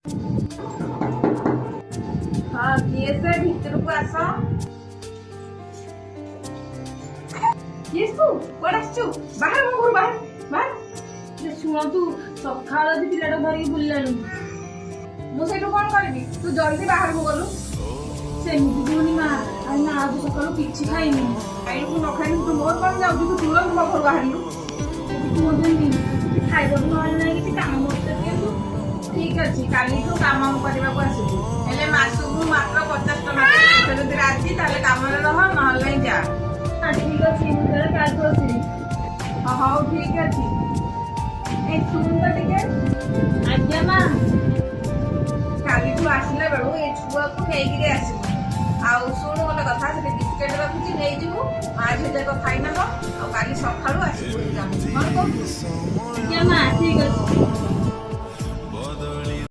हाँ किए से भीतर को आस किए तू कुआडे आसचु बाहर मो घर बाहर बाहर जे सुनो तू सखाळ दी पिलाटा धरिक बुल्लानी मु सेटु कोन करबी तू जल्दी बाहर को गलु सेमिति जोनी मा आई ना आज सकाळु किछि खाइनी खाइलु को न खाइलु तू मोर कोन जाउ तू तुरंत मो घर बाहरलु तू मोदेनी खाइबो न नाही कि काम करते तू ठीक अछि काली तू काम करबा को आसबु हेले मासुकु मात्र 50 टका देबे जदि राजी ताले काम रे रह नहले नहीं जा ठीक अछि मुरे काल को आसी हां ठीक अछि ए सुन तो टिके आज्ञा मा काली तू आसिला बेलु ए छुआ को नेगिरे आसी आउ सुन गोटे कथा से बिस्केट रखुची नै जिवु आज देखो खाइ नबो आ काली सखाळु आसी मन को आज्ञा मा ठीक अछि